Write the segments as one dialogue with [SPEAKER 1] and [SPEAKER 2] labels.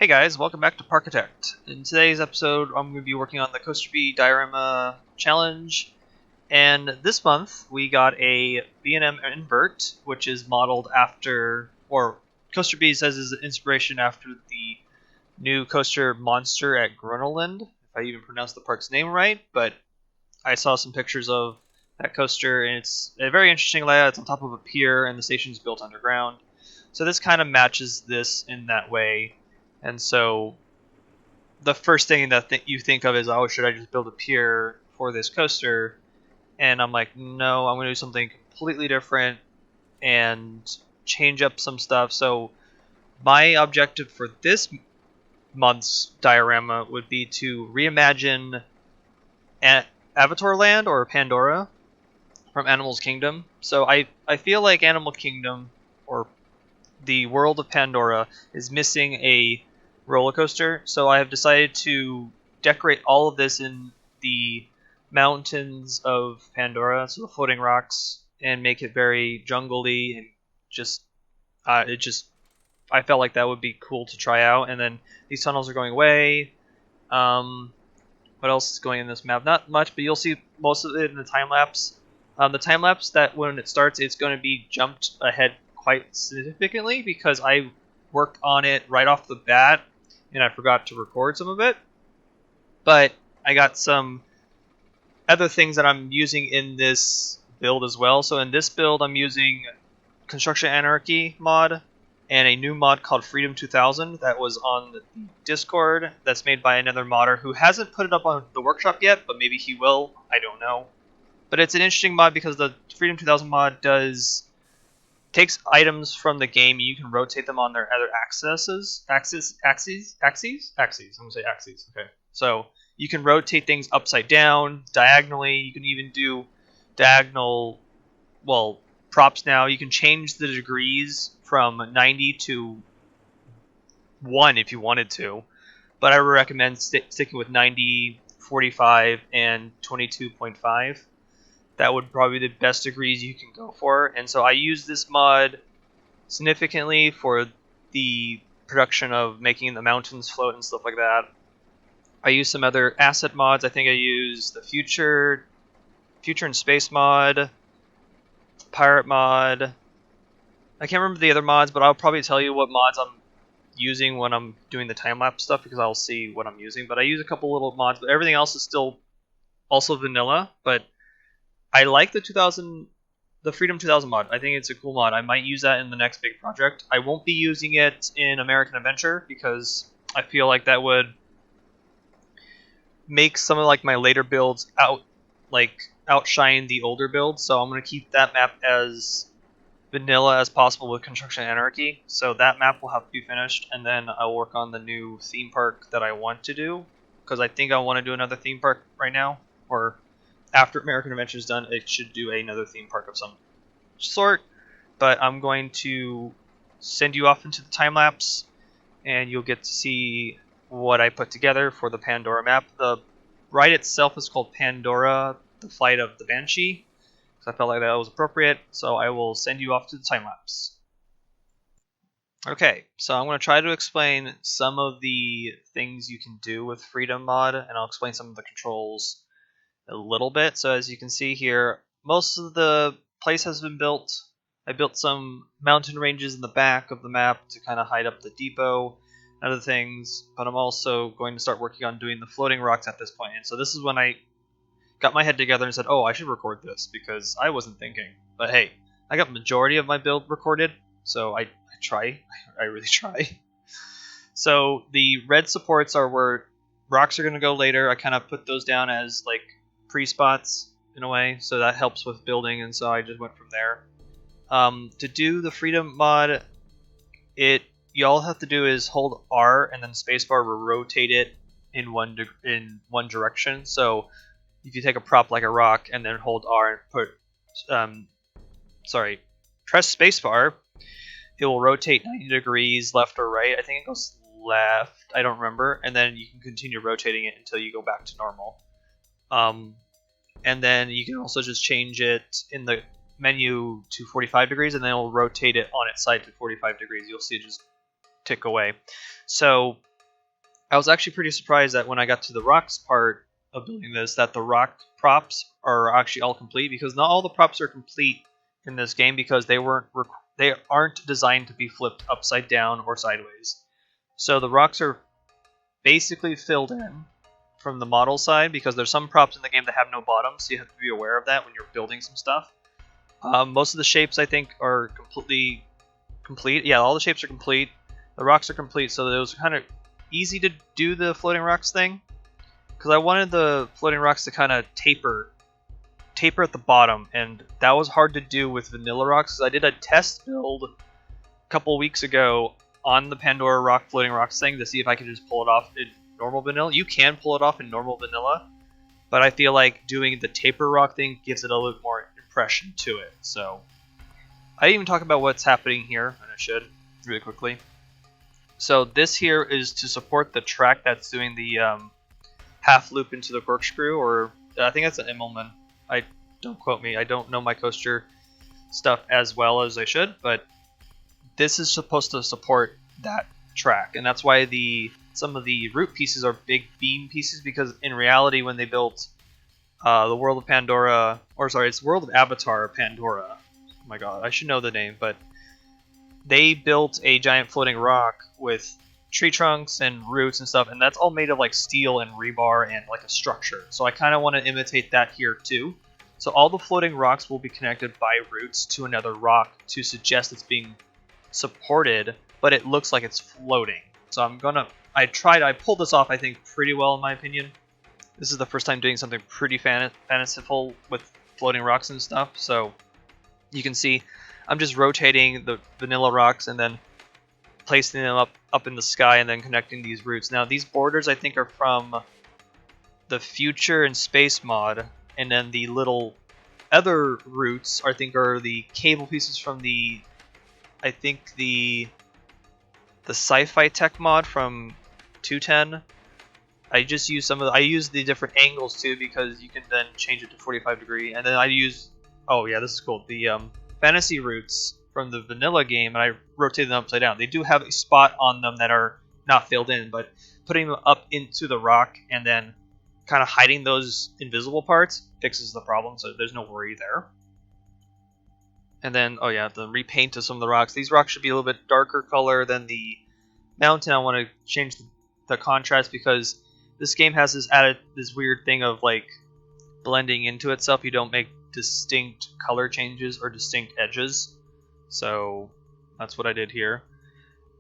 [SPEAKER 1] Hey guys, welcome back to Parkitect. In today's episode, I'm going to be working on the Coaster Bee Diorama Challenge, and this month we got a B&M invert, which is modeled after, or Coaster Bee says is inspiration after the new coaster Monster at Gruneland, if I even pronounced the park's name right, but I saw some pictures of that coaster, and it's a very interesting layout. It's on top of a pier, and the station's built underground. So this kind of matches this in that way. And so the first thing that you think of is, oh, should I just build a pier for this coaster? And I'm like, no, I'm going to do something completely different and change up some stuff. So my objective for this month's diorama would be to reimagine Avatar Land or Pandora from Animal's Kingdom. So I feel like Animal Kingdom or the world of Pandora is missing a roller coaster, so I have decided to decorate all of this in the mountains of Pandora, so the floating rocks, and make it very jungly and I felt like that would be cool to try out. And then these tunnels are going away. What else is going in this map? Not much, but you'll see most of it in the time lapse. The time lapse, that when it starts, it's going to be jumped ahead quite significantly because I worked on it right off the bat and I forgot to record some of it. But I got some other things that I'm using in this build as well. So in this build, I'm using Construction Anarchy mod and a new mod called Freedom 2000 that was on the Discord that's made by another modder who hasn't put it up on the workshop yet, but maybe he will. I don't know. But it's an interesting mod because the Freedom 2000 mod takes items from the game and you can rotate them on their other axes. I'm gonna say axes. Okay. So you can rotate things upside down, diagonally. You can even do diagonal, props now. You can change the degrees from 90 to 1 if you wanted to. But I would recommend sticking with 90, 45, and 22.5. That would probably be the best degrees you can go for. And so I use this mod significantly for the production of making the mountains float and stuff like that. I use some other asset mods. I think I use the Future and Space mod, Pirate mod. I can't remember the other mods, but I'll probably tell you what mods I'm using when I'm doing the time-lapse stuff because I'll see what I'm using. But I use a couple little mods, but everything else is still also vanilla. But I like the Freedom 2000 mod. I think it's a cool mod. I might use that in the next big project. I won't be using it in American Adventure because I feel like that would make some of my later builds outshine the older builds. So I'm going to keep that map as vanilla as possible with Construction Anarchy. So that map will have to be finished, and then I'll work on the new theme park that I want to do because I think I want to do another theme park right now, or after American Adventure is done, it should do another theme park of some sort. But I'm going to send you off into the time lapse, and you'll get to see what I put together for the Pandora map. The ride itself is called Pandora, the Flight of the Banshee, because I felt like that was appropriate. So I will send you off to the time lapse. Okay, so I'm going to try to explain some of the things you can do with Freedom mod, and I'll explain some of the controls a little bit. So as you can see here, most of the place has been built. I built some mountain ranges in the back of the map to kind of hide up the depot and other things, but I'm also going to start working on doing the floating rocks at this point. And so this is when I got my head together and said, oh, I should record this because I wasn't thinking. But hey, I got majority of my build recorded, so I really try. So the red supports are where rocks are going to go later. I kind of put those down as pre-spots in a way, so that helps with building, and so I just went from there. To do the Freedom mod, you all have to do is hold R and then spacebar will rotate it in one direction. So if you take a prop like a rock and then hold R and press spacebar, it will rotate 90 degrees left or right. I think it goes left, I don't remember, and then you can continue rotating it until you go back to normal. And then you can also just change it in the menu to 45 degrees, and then it'll rotate it on its side to 45 degrees. You'll see it just tick away. So I was actually pretty surprised that when I got to the rocks part of building this, that the rock props are actually all complete, because not all the props are complete in this game because they aren't designed to be flipped upside down or sideways. So the rocks are basically filled in from the model side, because there's some props in the game that have no bottom, so you have to be aware of that when you're building some stuff. Most of the shapes I think are completely complete. Yeah, all the shapes are complete. The rocks are complete, so it was kind of easy to do the floating rocks thing, because I wanted the floating rocks to kind of taper at the bottom, and that was hard to do with vanilla rocks. Because I did a test build a couple weeks ago on the Pandora floating rocks thing to see if I could just pull it off in normal vanilla. You can pull it off in normal vanilla, but I feel like doing the taper rock thing gives it a little bit more impression to it. So I didn't even talk about what's happening here, and I should really quickly. So this here is to support the track that's doing the half loop into the corkscrew, or I think that's an Immelman. Don't quote me. I don't know my coaster stuff as well as I should, but this is supposed to support that track, and that's why some of the root pieces are big beam pieces, because in reality when they built the World of Pandora, or sorry, it's World of Avatar Pandora. Oh my god, I should know the name, but they built a giant floating rock with tree trunks and roots and stuff, and that's all made of like steel and rebar and like a structure. So I kind of want to imitate that here too. So all the floating rocks will be connected by roots to another rock to suggest it's being supported, but it looks like it's floating. So I pulled this off I think pretty well in my opinion. This is the first time doing something pretty fanciful with floating rocks and stuff. So you can see I'm just rotating the vanilla rocks and then placing them up in the sky and then connecting these roots. Now these borders I think are from the Future and Space mod, and then the little other roots I think are the cable pieces from the Sci-Fi Tech mod from 210. I just use I use the different angles too, because you can then change it to 45 degree, and then I use, oh yeah, this is cool, the fantasy roots from the vanilla game, and I rotated them upside down. They do have a spot on them that are not filled in, but putting them up into the rock and then kind of hiding those invisible parts fixes the problem, so there's no worry there. And then, oh yeah, the repaint of some of the rocks. These rocks should be a little bit darker color than the mountain. I want to change the contrast, because this game has this weird thing of like blending into itself. You don't make distinct color changes or distinct edges. So that's what I did here.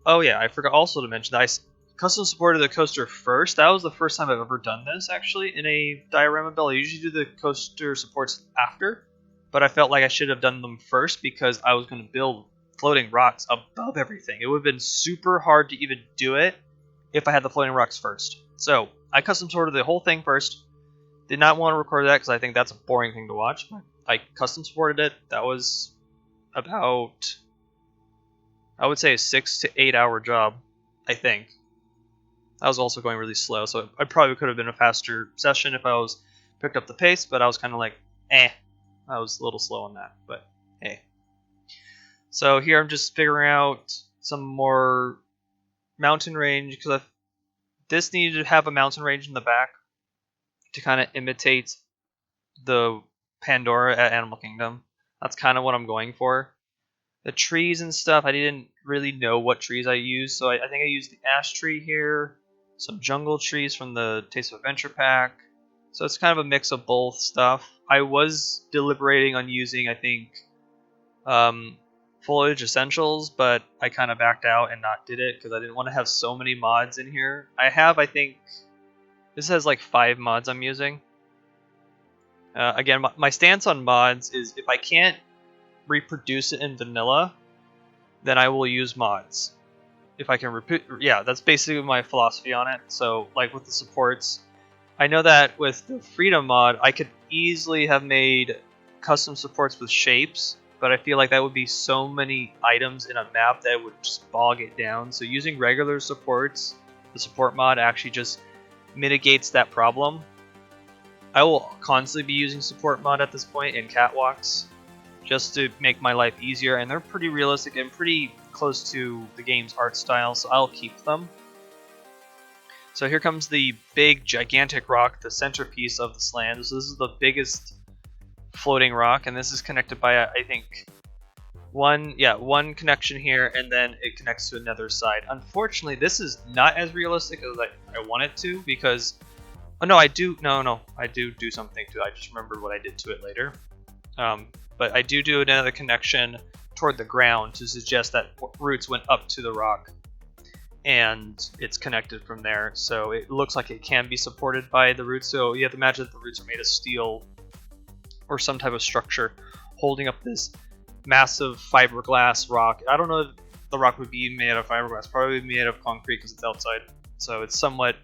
[SPEAKER 1] Oh yeah, I forgot also to mention that I custom supported the coaster first. That was the first time I've ever done this actually in a diorama build. I usually do the coaster supports after, but I felt like I should have done them first because I was going to build floating rocks above everything. It would have been super hard to even do it if I had the floating rocks first. So I custom supported the whole thing first. Did not want to record that because I think that's a boring thing to watch. I custom supported it. That was about, I would say, a 6 to 8 hour job, I think. I was also going really slow, so I probably could have been a faster session if I was picked up the pace, but I was kind of like, I was a little slow on that, but hey. So here I'm just figuring out some more mountain range, because this needed to have a mountain range in the back to kind of imitate the Pandora at Animal Kingdom. That's kind of what I'm going for. The trees and stuff, I didn't really know what trees I used, so I think I used the ash tree here, some jungle trees from the Taste of Adventure pack. So it's kind of a mix of both stuff. I was deliberating on using, I think, foliage essentials, but I kind of backed out and not did it because I didn't want to have so many mods in here. I have, I think, this has like 5 mods I'm using. Again, my stance on mods is if I can't reproduce it in vanilla, then I will use mods. If I can yeah, that's basically my philosophy on it. So like with the supports, I know that with the Freedom mod I could easily have made custom supports with shapes, but I feel like that would be so many items in a map that it would just bog it down. So using regular supports, the support mod actually just mitigates that problem. I will constantly be using support mod at this point in catwalks just to make my life easier, and they're pretty realistic and pretty close to the game's art style, so I'll keep them. So here comes the big, gigantic rock, the centerpiece of this land. So this is the biggest floating rock, and this is connected by, I think, one connection here, and then it connects to another side. Unfortunately, this is not as realistic as I want it to, because... Oh, no, I do... No, I do something to it. I just remembered what I did to it later. But I do another connection toward the ground to suggest that roots went up to the rock, and it's connected from there. So it looks like it can be supported by the roots. So you have to imagine that the roots are made of steel or some type of structure holding up this massive fiberglass rock. I don't know if the rock would be made of fiberglass, probably made of concrete because it's outside. So it's somewhat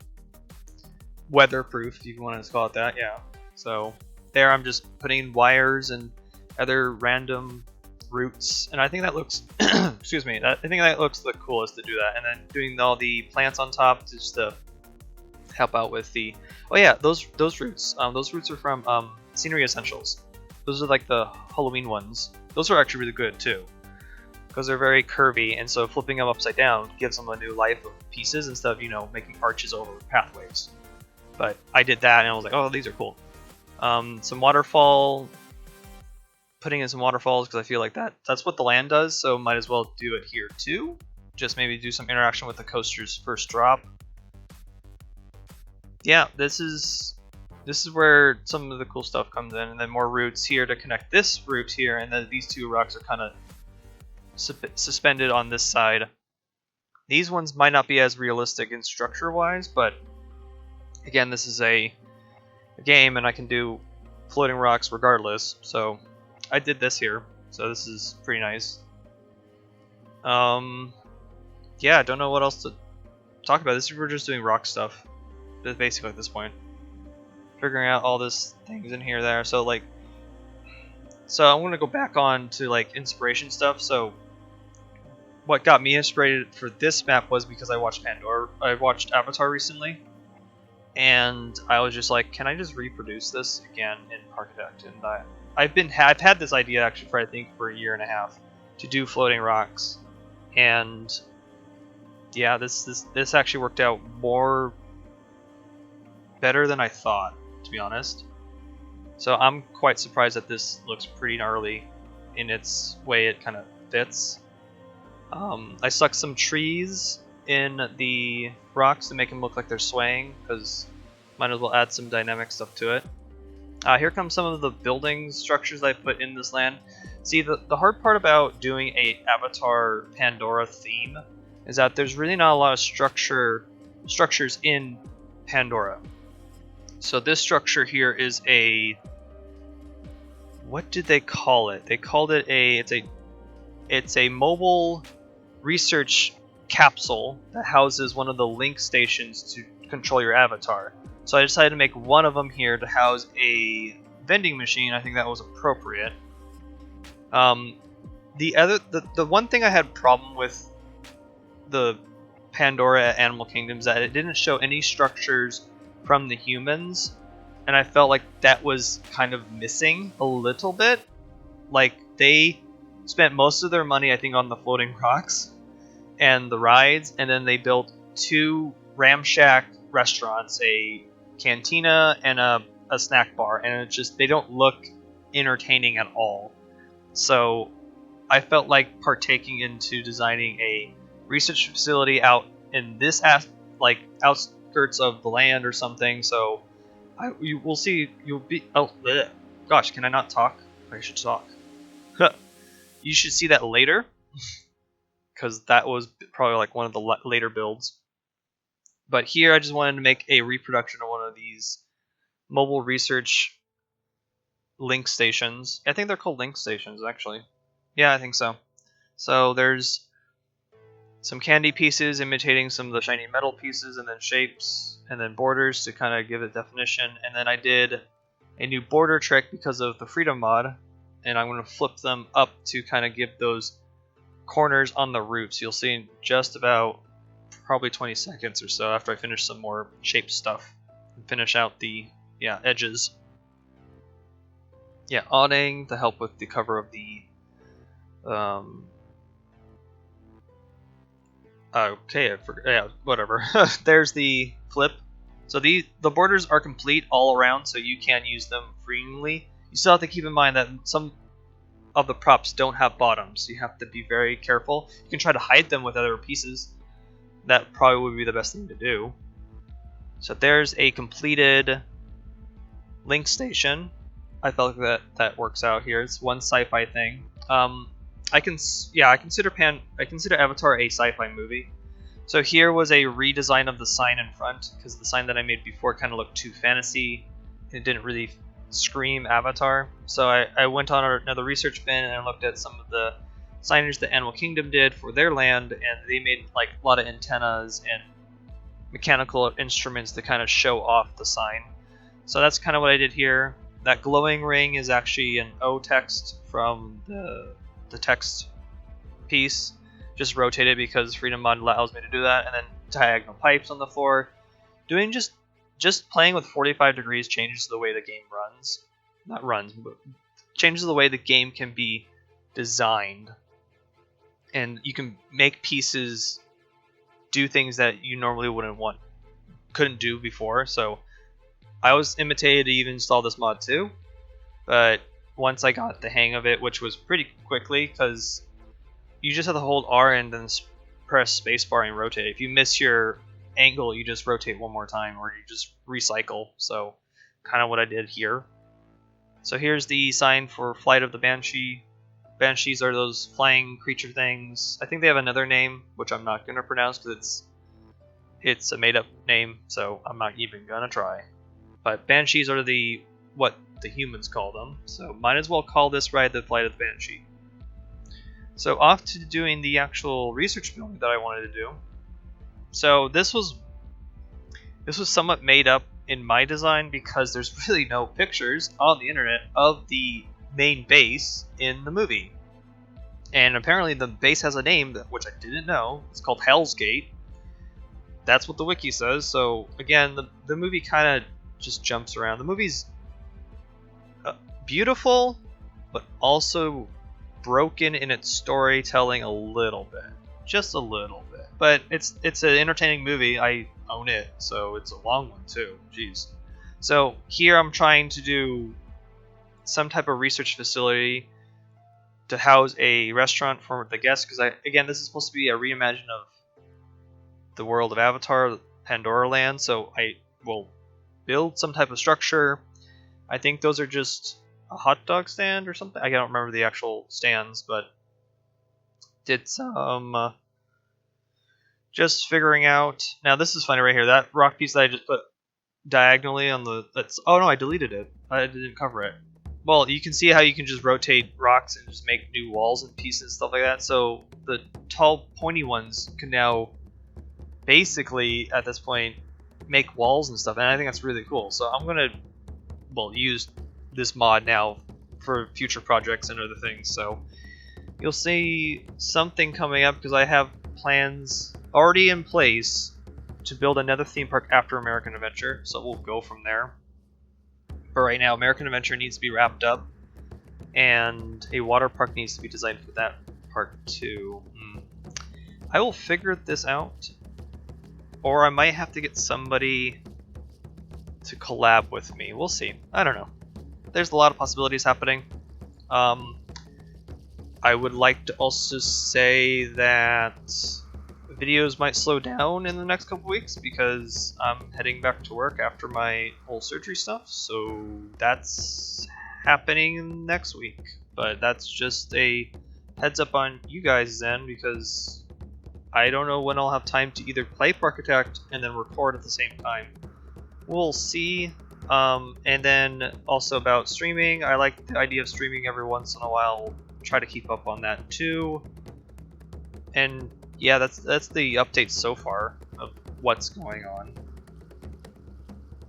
[SPEAKER 1] weatherproof, if you want to call it that, yeah. So there I'm just putting wires and other random roots, and I think that looks, excuse me, I think that looks the coolest to do that. And then doing all the plants on top just to help out with the, oh yeah, those roots. Those roots are from Scenery Essentials. Those are like the Halloween ones. Those are actually really good too, because they're very curvy, and so flipping them upside down gives them a new life of pieces instead of, you know, making arches over pathways. But I did that, and I was like, oh, these are cool. Some waterfall, putting in some waterfalls because I feel like that's what the land does, so might as well do it here too. Just maybe do some interaction with the coaster's first drop. Yeah, this is where some of the cool stuff comes in, and then more roots here to connect this root here, and then these two rocks are kind of suspended on this side. These ones might not be as realistic in structure-wise, but again, this is a game, and I can do floating rocks regardless, so I did this here, so this is pretty nice. Yeah, I don't know what else to talk about. We're just doing rock stuff, basically at this point. Figuring out all this things in here there. So I'm gonna go back on to like inspiration stuff. So what got me inspired for this map was because I watched Pandora. I watched Avatar recently, and I was just like, can I just reproduce this again in Parkitect? And I've had this idea actually for I think for a year and a half to do floating rocks, and yeah, this actually worked out better than I thought, to be honest. So I'm quite surprised that this looks pretty gnarly in its way it kind of fits. I stuck some trees in the rocks to make them look like they're swaying, because might as well add some dynamic stuff to it. Here comes some of the building structures I put in this land. See, the hard part about doing a Avatar Pandora theme is that there's really not a lot of structures in Pandora. So this structure here is what did they call it? They called it it's a mobile research capsule that houses one of the link stations to control your avatar. So I decided to make one of them here to house a vending machine. I think that was appropriate. The one thing I had a problem with the Pandora at Animal Kingdom is that it didn't show any structures from the humans, and I felt like that was kind of missing a little bit. Like, they spent most of their money, I think, on the floating rocks and the rides, and then they built two ramshack restaurants, a cantina and a snack bar, and it just, they don't look entertaining at all. So I felt like partaking into designing a research facility out in this outskirts of the land or something. So you will see. You'll be. Oh, bleh. Gosh, can I not talk? I should talk. You should see that later, because that was probably like one of the later builds. But here, I just wanted to make a reproduction of one of these mobile research link stations. I think they're called link stations, actually. Yeah, I think so. So there's some candy pieces imitating some of the shiny metal pieces, and then shapes, and then borders to kind of give it definition. And then I did a new border trick because of the Freedom mod, and I'm going to flip them up to kind of give those corners on the roots. You'll see in just about probably 20 seconds or so after I finish some more shape stuff and finish out the edges. Yeah, awning to help with the cover of the Okay, I forgot. Yeah, whatever. There's the flip. So the borders are complete all around, so you can use them freely. You still have to keep in mind that some of the props don't have bottoms. So you have to be very careful. You can try to hide them with other pieces. That probably would be the best thing to do. So there's a completed link station. I felt like that works out here. It's one sci-fi thing. I consider Avatar a sci-fi movie. So here was a redesign of the sign in front, because the sign that I made before kind of looked too fantasy and it didn't really scream Avatar. So I went on another research bin and I looked at some of the signage that Animal Kingdom did for their land, and they made like a lot of antennas and mechanical instruments to kind of show off the sign. So that's kind of what I did here. That glowing ring is actually an O text from the text piece, just rotated because Freedom Mod allows me to do that, and then diagonal pipes on the floor. Doing just playing with 45 degrees changes the way the game runs. Not runs, but changes the way the game can be designed. And you can make pieces do things that you normally couldn't do before. So I was imitated to even install this mod too, but once I got the hang of it, which was pretty quickly, because you just have to hold R and then press spacebar and rotate. If you miss your angle, you just rotate one more time, or you just recycle. So kind of what I did here. So here's the sign for Flight of the Banshee. Banshees are those flying creature things. I think they have another name, which I'm not going to pronounce because it's a made-up name, so I'm not even going to try. But Banshees are what the humans call them, so might as well call this ride the Flight of the Banshee. So off to doing the actual research building that I wanted to do. So this was somewhat made up in my design because there's really no pictures on the internet of the main base in the movie. And apparently the base has a name, which I didn't know. It's called Hell's Gate. That's what the wiki says. So again, the movie kind of just jumps around. The movie's beautiful, but also broken in its storytelling a little bit. Just a little bit. But it's an entertaining movie. I own it, so it's a long one too. Jeez. So here I'm trying to do some type of research facility to house a restaurant for the guests, because again, this is supposed to be a reimagining of the world of Avatar, Pandora land, so I will build some type of structure. I think those are just a hot dog stand or something. I don't remember the actual stands, but did some just figuring out. Now this is funny right here. That rock piece that I just put diagonally on oh no, I deleted it. I didn't cover it. Well, you can see how you can just rotate rocks and just make new walls and pieces and stuff like that. So the tall, pointy ones can now basically, at this point, make walls and stuff. And I think that's really cool. So I'm going to, use this mod now for future projects and other things. So you'll see something coming up because I have plans already in place to build another theme park after American Adventure. So we'll go from there. But right now, American Adventure needs to be wrapped up, and a water park needs to be designed for that park too. I will figure this out, or I might have to get somebody to collab with me. We'll see. I don't know. There's a lot of possibilities happening. I would like to also say that videos might slow down in the next couple weeks because I'm heading back to work after my whole surgery stuff, so that's happening next week. But that's just a heads up on you guys' end, because I don't know when I'll have time to either play Parkitect and then record at the same time. We'll see. And then also about streaming, I like the idea of streaming every once in a while. Try to keep up on that too. And yeah, that's the update so far of what's going on.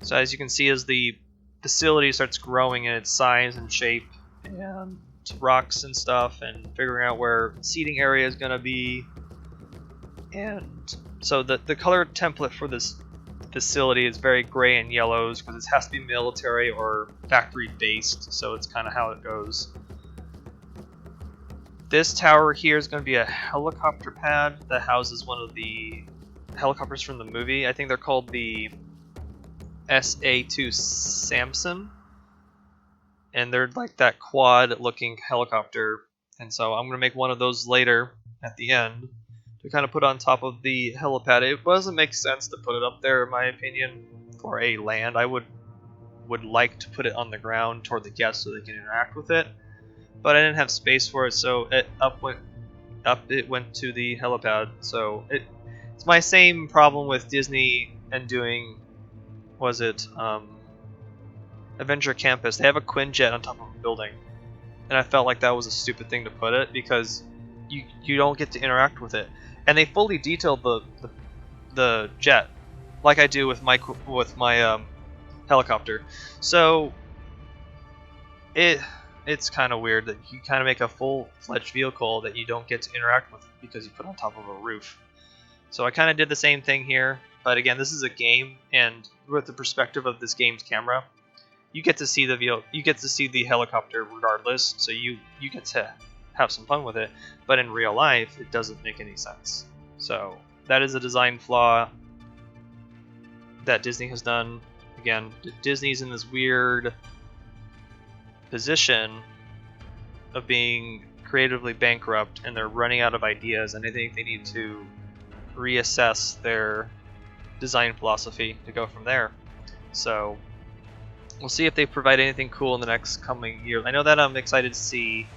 [SPEAKER 1] So as you can see, as the facility starts growing in its size and shape, and rocks and stuff, and figuring out where seating area is going to be. And so the color template for this facility is very gray and yellows because it has to be military or factory based, so it's kind of how it goes. This tower here is going to be a helicopter pad that houses one of the helicopters from the movie. I think they're called the SA-2 Samson, and they're like that quad-looking helicopter. And so I'm going to make one of those later at the end to kind of put on top of the helipad. It doesn't make sense to put it up there, in my opinion, for a land. I would like to put it on the ground toward the guests so they can interact with it, but I didn't have space for it, so it went to the helipad. So it's my same problem with Disney and doing, Adventure Campus. They have a Quinjet on top of a building, and I felt like that was a stupid thing to put it because you don't get to interact with it. And they fully detailed the jet, like I do with my helicopter. So it's kind of weird that you kind of make a full-fledged vehicle that you don't get to interact with because you put on top of a roof. So I kind of did the same thing here, but again, this is a game, and with the perspective of this game's camera, you get to see the helicopter regardless. So you get to have some fun with it, but in real life, it doesn't make any sense. So that is a design flaw that Disney has done. Again, Disney's in this weird position of being creatively bankrupt, and they're running out of ideas, and I think they need to reassess their design philosophy to go from there. So we'll see if they provide anything cool in the next coming year. I know that I'm excited to see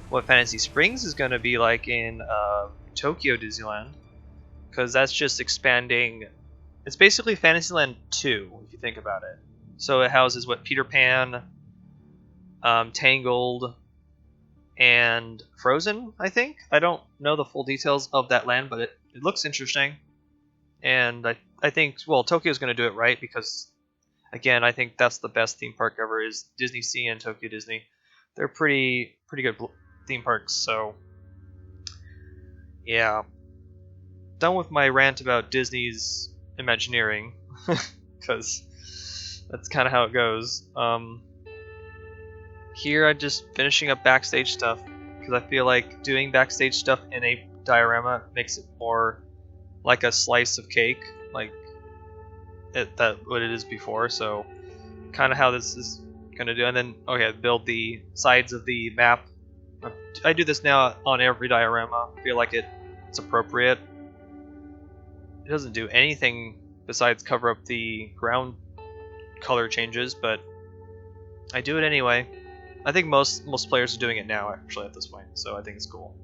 [SPEAKER 1] what Fantasy Springs is going to be like in Tokyo Disneyland, because that's just expanding. It's basically Fantasyland 2, if you think about it. So it houses Peter Pan, Tangled, and Frozen, I think. I don't know the full details of that land, but it looks interesting. And I think, well, Tokyo's going to do it right because, again, I think that's the best theme park ever is Disney Sea and Tokyo Disney. They're pretty good theme parks, so yeah. Done with my rant about Disney's Imagineering, because that's kind of how it goes. Here I'm just finishing up backstage stuff, because I feel like doing backstage stuff in a diorama makes it more like a slice of cake, like what it is before. So kind of how this is gonna do. And then build the sides of the map. I do this now on every diorama. I feel like it's appropriate. It doesn't do anything besides cover up the ground color changes, but I do it anyway. I think most players are doing it now, actually, at this point, so I think it's cool.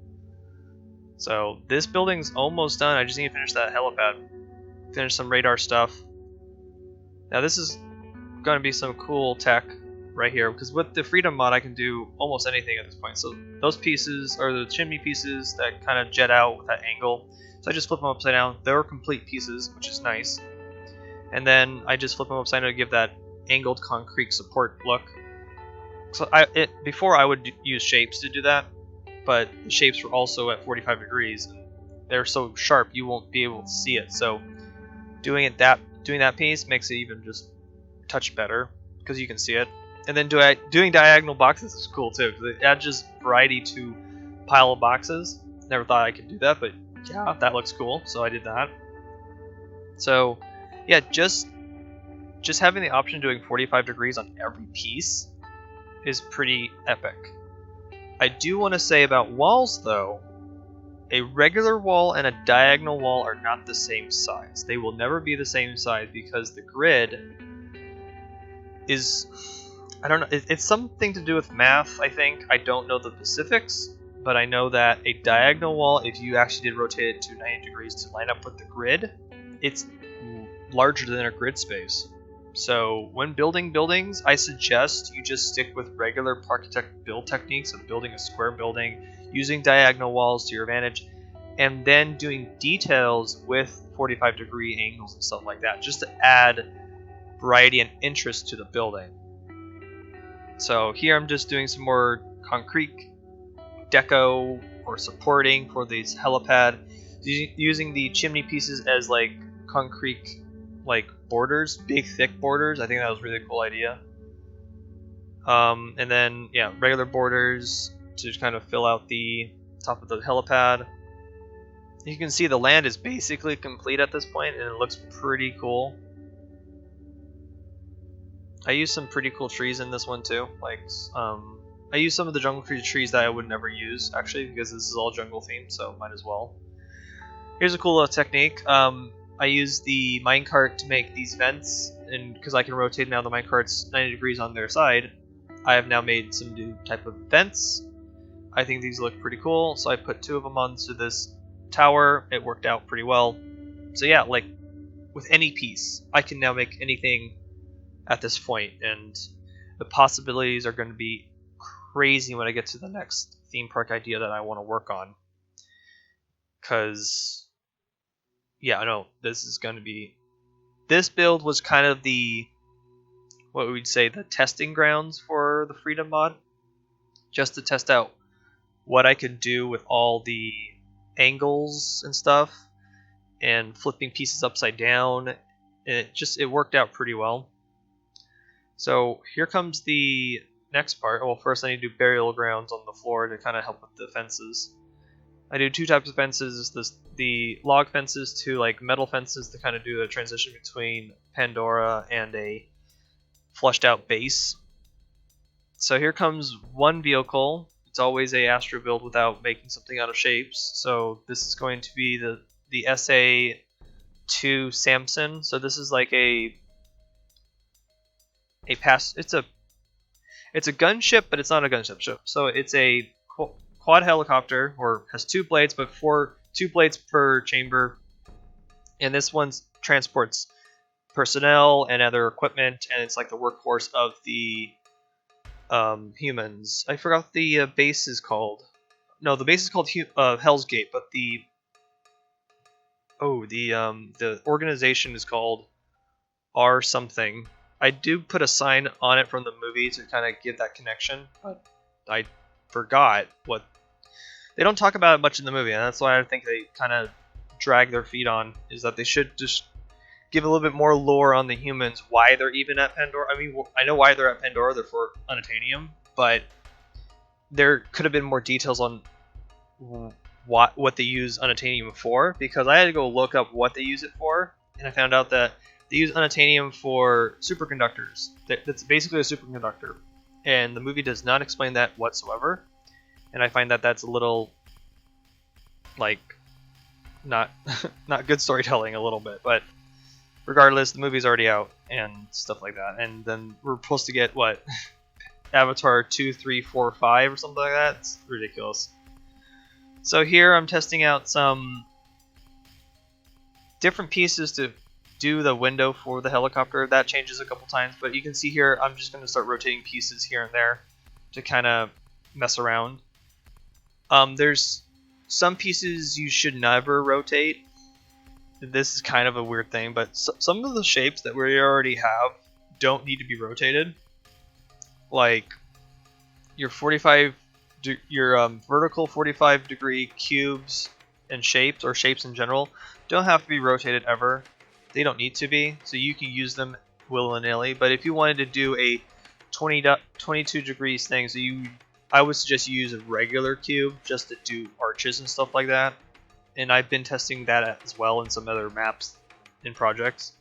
[SPEAKER 1] So this building's almost done. I just need to finish that helipad, finish some radar stuff. Now this is going to be some cool tech right here, because with the Freedom mod I can do almost anything at this point. So those pieces are the chimney pieces that kind of jet out with that angle. So I just flip them upside down. They're complete pieces, which is nice. And then I just flip them upside down to give that angled concrete support look. So before I would use shapes to do that, but the shapes were also at 45 degrees. And they're so sharp you won't be able to see it. So doing that piece makes it even just a touch better because you can see it. And then doing diagonal boxes is cool too, because it adds just variety to pile of boxes. Never thought I could do that, but yeah, that looks cool, so I did that. So yeah, just having the option of doing 45 degrees on every piece is pretty epic. I do want to say about walls though, a regular wall and a diagonal wall are not the same size. They will never be the same size because the grid is, I don't know, it's something to do with math, I think. I don't know the specifics, but I know that a diagonal wall, if you actually did rotate it to 90 degrees to line up with the grid, it's larger than a grid space. So when building buildings, I suggest you just stick with regular Parkitect build techniques of building a square building, using diagonal walls to your advantage, and then doing details with 45-degree angles and stuff like that, just to add variety and interest to the building. So here I'm just doing some more concrete deco or supporting for this helipad, using the chimney pieces as like concrete borders, big thick borders. I think that was a really cool idea. And then yeah, regular borders to kind of fill out the top of the helipad. You can see the land is basically complete at this point, and it looks pretty cool. I used some pretty cool trees in this one too. Like, I used some of the jungle trees that I would never use, actually, because this is all jungle themed, so might as well. Here's a cool little technique. I use the minecart to make these vents, and because I can rotate now the minecarts 90 degrees on their side, I have now made some new type of vents. I think these look pretty cool, so I put 2 of them onto this tower. It worked out pretty well. So yeah, like with any piece, I can now make anything at this point, and the possibilities are going to be crazy when I get to the next theme park idea that I want to work on. Because, yeah, I know this is going to be... This build was kind of the, what we'd say, the testing grounds for the Freedom mod. Just to test out what I could do with all the angles and stuff, and flipping pieces upside down. It worked out pretty well. So here comes the next part. Well, first I need to do burial grounds on the floor to kind of help with the fences. I do 2 types of fences. The log fences to like metal fences to kind of do a transition between Pandora and a flushed out base. So here comes one vehicle. It's always a Astro build without making something out of shapes. So this is going to be the SA2 Samson. So this is like it's a gunship, but it's not a gunship. So it's a quad helicopter, or has 2 blades, but 2 blades per chamber. And this one transports personnel and other equipment, and it's like the workhorse of the humans. I forgot what the base is called. No, the base is called Hell's Gate, but the organization is called R something. I do put a sign on it from the movie to kind of give that connection, but I forgot what... They don't talk about it much in the movie, and that's why I think they kind of drag their feet on, is that they should just give a little bit more lore on the humans, why they're even at Pandora. I mean, I know why they're at Pandora, they're for unobtainium, but there could have been more details on what they use unobtainium for, because I had to go look up what they use it for, and I found out that they use unobtainium for superconductors. That's basically a superconductor, and the movie does not explain that whatsoever, and I find that that's a little, like, not good storytelling a little bit, but regardless, the movie's already out and stuff like that, and then we're supposed to get, what, Avatar 2, 3, 4, 5 or something like that? It's ridiculous. So here I'm testing out some different pieces to do the window for the helicopter. That changes a couple times, but you can see here I'm just going to start rotating pieces here and there to kind of mess around. There's some pieces you should never rotate. This is kind of a weird thing, but some of the shapes that we already have don't need to be rotated. Like your vertical 45 degree cubes and shapes, or shapes in general, don't have to be rotated ever. They don't need to be, so you can use them willy-nilly. But if you wanted to do a 22 degrees thing, I would suggest you use a regular cube just to do arches and stuff like that. And I've been testing that as well in some other maps and projects.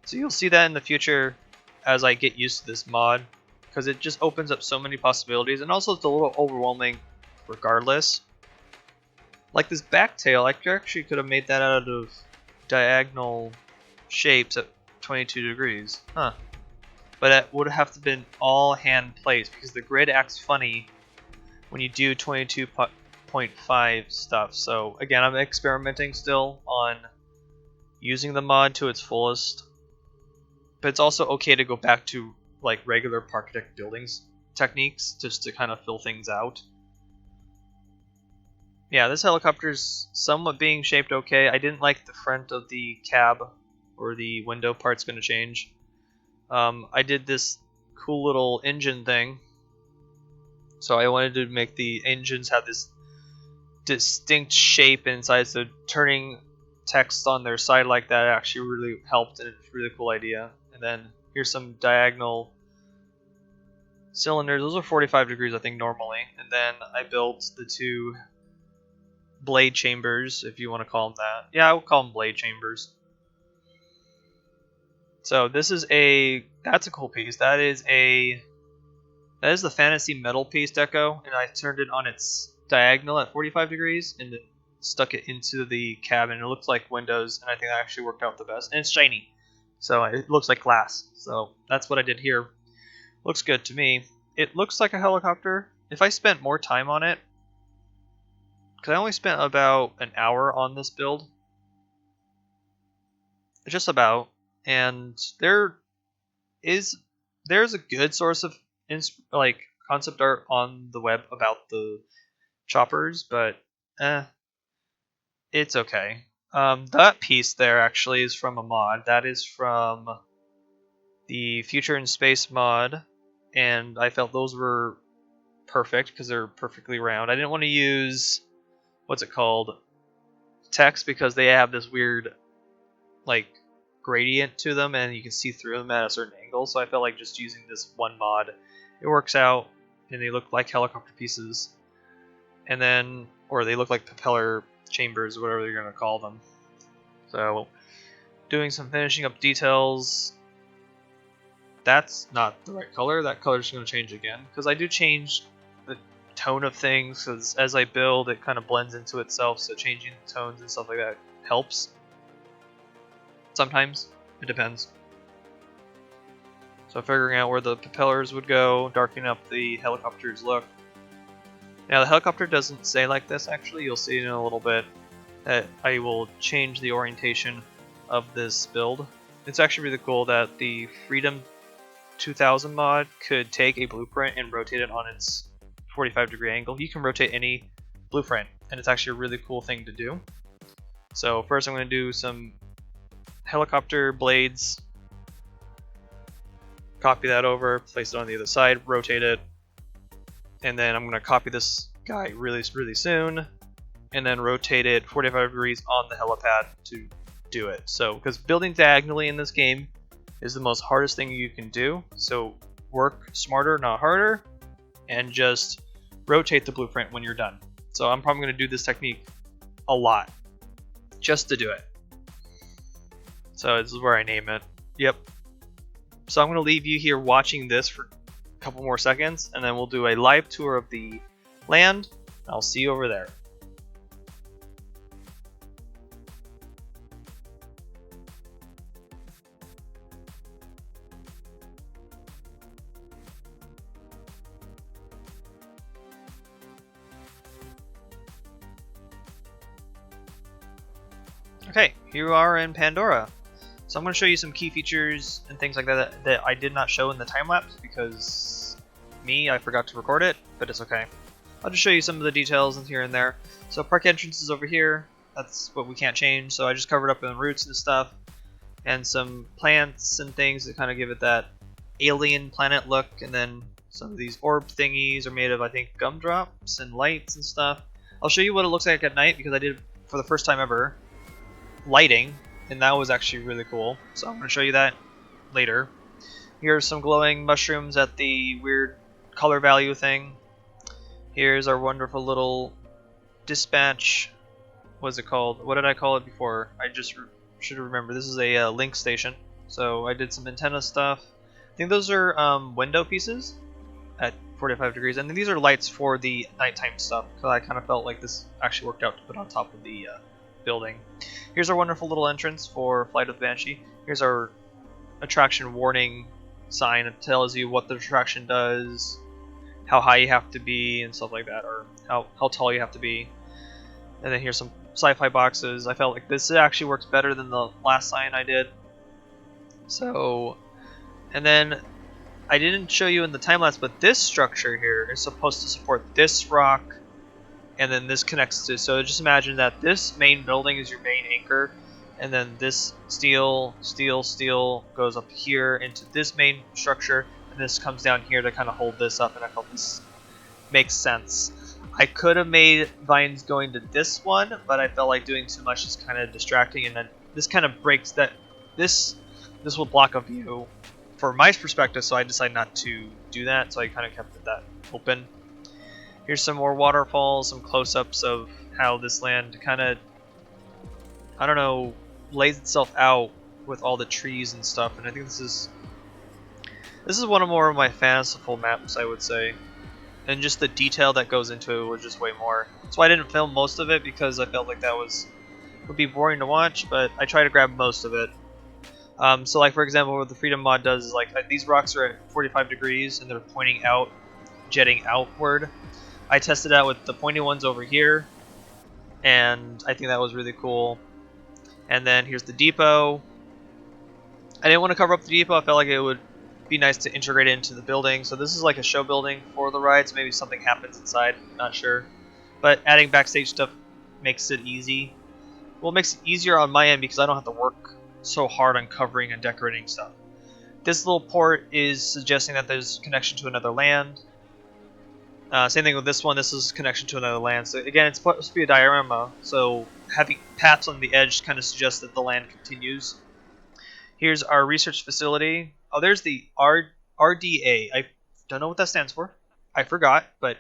[SPEAKER 1] So you'll see that in the future as I get used to this mod, because it just opens up so many possibilities, and also it's a little overwhelming regardless. Like this back tail, I actually could have made that out of diagonal shapes at 22 degrees. Huh. But it would have to been all hand placed, because the grid acts funny when you do 22.5 stuff. So again, I'm experimenting still on using the mod to its fullest. But it's also okay to go back to like regular Parkitect buildings techniques just to kind of fill things out. Yeah, this helicopter's somewhat being shaped okay. I didn't like the front of the cab, or the window part's going to change. I did this cool little engine thing. So I wanted to make the engines have this distinct shape inside, so turning text on their side like that actually really helped, and it's a really cool idea. And then here's some diagonal cylinders. Those are 45 degrees, I think, normally. And then I built the 2 blade chambers, if you want to call them that. Yeah, I would call them blade chambers. So this is that's a cool piece. That is the fantasy metal piece deco, and I turned it on its diagonal at 45 degrees and then stuck it into the cabin. It looks like windows, and I think that actually worked out the best. And it's shiny, so it looks like glass. So that's what I did here. Looks good to me. It looks like a helicopter. If I spent more time on it, because I only spent about an hour on this build, just about, and there's a good source of like concept art on the web about the choppers, but it's okay. That piece there actually is from a mod. That is from the Future in Space mod, and I felt those were perfect because they're perfectly round. I didn't want to use what's it called, text, because they have this weird like gradient to them and you can see through them at a certain angle, so I felt like just using this one mod, it works out, and they look like helicopter pieces, and then, or they look like propeller chambers, whatever you're going to call them. So doing some finishing up details. That's not the right color. That color is going to change again, because I do change the tone of things, because as I build it kind of blends into itself, so changing the tones and stuff like that helps. Sometimes. It depends. So figuring out where the propellers would go, darkening up the helicopter's look. Now the helicopter doesn't stay like this actually, you'll see in a little bit that I will change the orientation of this build. It's actually really cool that the Freedom 2000 mod could take a blueprint and rotate it on its 45-degree angle. You can rotate any blueprint, and it's actually a really cool thing to do. So first I'm going to do some helicopter blades, copy that over, place it on the other side, rotate it, and then I'm going to copy this guy really soon, and then rotate it 45 degrees on the helipad to do it. So, because building diagonally in this game is the most hardest thing you can do, so work smarter, not harder, and just rotate the blueprint when you're done. So I'm probably going to do this technique a lot, just to do it. So this is where I name it. Yep. So I'm going to leave you here watching this for a couple more seconds, and then we'll do a live tour of the land. I'll see you over there. Okay, here we are in Pandora. So I'm going to show you some key features and things like that that I did not show in the time-lapse because I forgot to record it, but it's okay. I'll just show you some of the details here and there. So park entrance is over here. That's what we can't change, so I just covered up in roots and stuff, and some plants and things that kind of give it that alien planet look, and then some of these orb thingies are made of, I think, gumdrops and lights and stuff. I'll show you what it looks like at night because I did, for the first time ever, lighting, and that was actually really cool. So I'm going to show you that later. Here's some glowing mushrooms at the weird color value thing. Here's our wonderful little dispatch. What's it called? What did I call it before? I just should remember. This is a link station. So I did some antenna stuff. I think those are window pieces at 45 degrees. And these are lights for the nighttime stuff, because I kind of felt like this actually worked out to put on top of the building. Here's our wonderful little entrance for Flight of the Banshee. Here's our attraction warning sign. It tells you what the attraction does, how high you have to be, and stuff like that, or how tall you have to be. And then here's some sci-fi boxes. I felt like this actually works better than the last sign I did. So, and then I didn't show you in the time-lapse, but this structure here is supposed to support this rock, and then this connects to, so just imagine that this main building is your main anchor, and then this steel goes up here into this main structure, and this comes down here to kind of hold this up, and I felt this makes sense. I could have made vines going to this one, but I felt like doing too much is kind of distracting, and then this kind of breaks that, this will block a view from my perspective, so I decided not to do that, so I kind of kept that open. Here's some more waterfalls, some close-ups of how this land kind of, I don't know, lays itself out with all the trees and stuff. And I think this is one of more of my fanciful maps, I would say. And just the detail that goes into it was just way more. That's why I didn't film most of it, because I felt like that would be boring to watch, but I try to grab most of it. So like for example, what the Freedom mod does is like these rocks are at 45 degrees and they're pointing out, jetting outward. I tested out with the pointy ones over here, and I think that was really cool. And then here's the depot. I didn't want to cover up the depot. I felt like it would be nice to integrate it into the building. So this is like a show building for the ride, so maybe something happens inside, not sure. But adding backstage stuff makes it easy. Well, it makes it easier on my end because I don't have to work so hard on covering and decorating stuff. This little port is suggesting that there's connection to another land. Same thing with this one. This is connection to another land. So again, it's supposed to be a diorama, so having paths on the edge kind of suggests that the land continues. Here's our research facility. Oh, there's the RDA. I don't know what that stands for. I forgot, but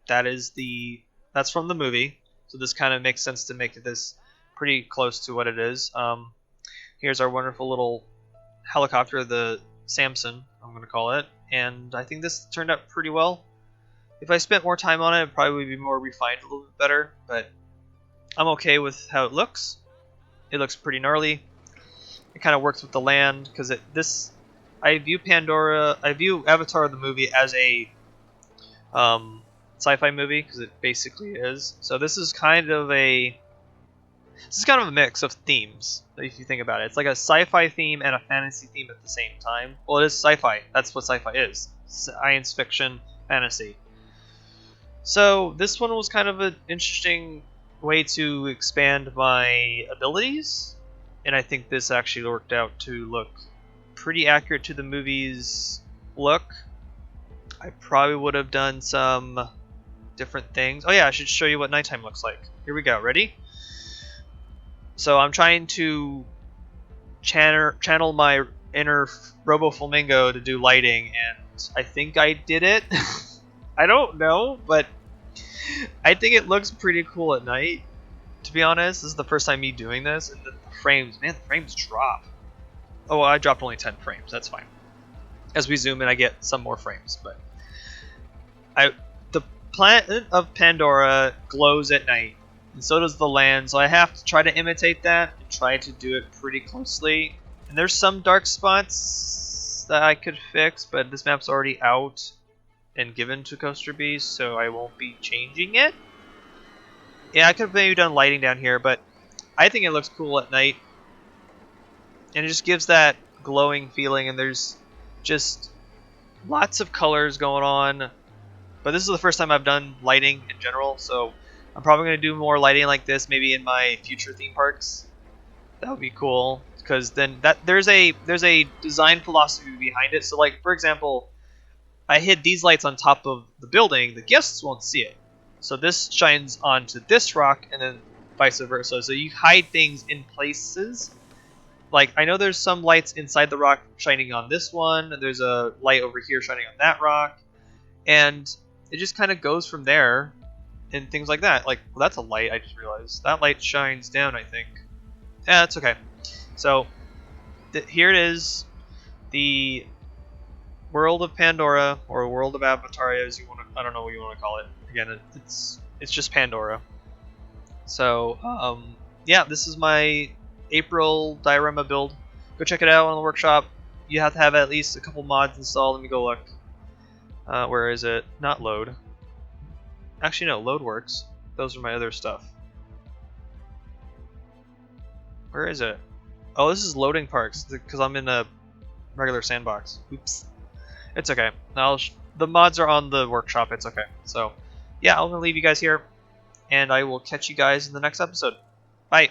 [SPEAKER 1] that's from the movie. So this kind of makes sense to make this pretty close to what it is. Here's our wonderful little helicopter, the Samson, I'm going to call it. And I think this turned out pretty well. If I spent more time on it, it probably would be more refined a little bit better, but I'm okay with how it looks. It looks pretty gnarly. It kind of works with the land, because I view Avatar the movie as a sci-fi movie, because it basically is. So this is kind of a mix of themes, if you think about it. It's like a sci-fi theme and a fantasy theme at the same time. Well, it is sci-fi. That's what sci-fi is. Science fiction, fantasy. So this one was kind of an interesting way to expand my abilities, and I think this actually worked out to look pretty accurate to the movie's look. I probably would have done some different things. Oh yeah, I should show you what nighttime looks like. Here we go. Ready? So I'm trying to channel my inner Robo Flamingo to do lighting, and I think I did it. I don't know, but I think it looks pretty cool at night, to be honest. This is the first time me doing this, and the frames, man, the frames drop. Oh, well, I dropped only 10 frames, that's fine. As we zoom in, I get some more frames, but the planet of Pandora glows at night, and so does the land, so I have to try to imitate that and try to do it pretty closely. And there's some dark spots that I could fix, but this map's already out and given to Coaster Beast, so I won't be changing it. Yeah, I could have maybe done lighting down here, but I think it looks cool at night. And it just gives that glowing feeling, and there's just lots of colors going on. But this is the first time I've done lighting in general, so I'm probably going to do more lighting like this maybe in my future theme parks. That would be cool, because then there's a design philosophy behind it. So like, for example, I hid these lights on top of the building, the guests won't see it. So this shines onto this rock, and then vice versa. So you hide things in places. Like, I know there's some lights inside the rock shining on this one, and there's a light over here shining on that rock. And it just kind of goes from there, and things like that. Like, well, that's a light, I just realized. That light shines down, I think. Yeah, that's okay. So, here it is. The world of Pandora, or world of Avatar, as you want to, I don't know what you want to call it. Again, it's just Pandora. So yeah, this is my April diorama build. Go check it out on the workshop. You have to have at least a couple mods installed. Let me go look. Where is it? Not load. Actually, no, load works. Those are my other stuff. Where is it? Oh, this is loading parks, because I'm in a regular sandbox. Oops. It's okay. The mods are on the workshop. It's okay. So, yeah, I'm going to leave you guys here, and I will catch you guys in the next episode. Bye.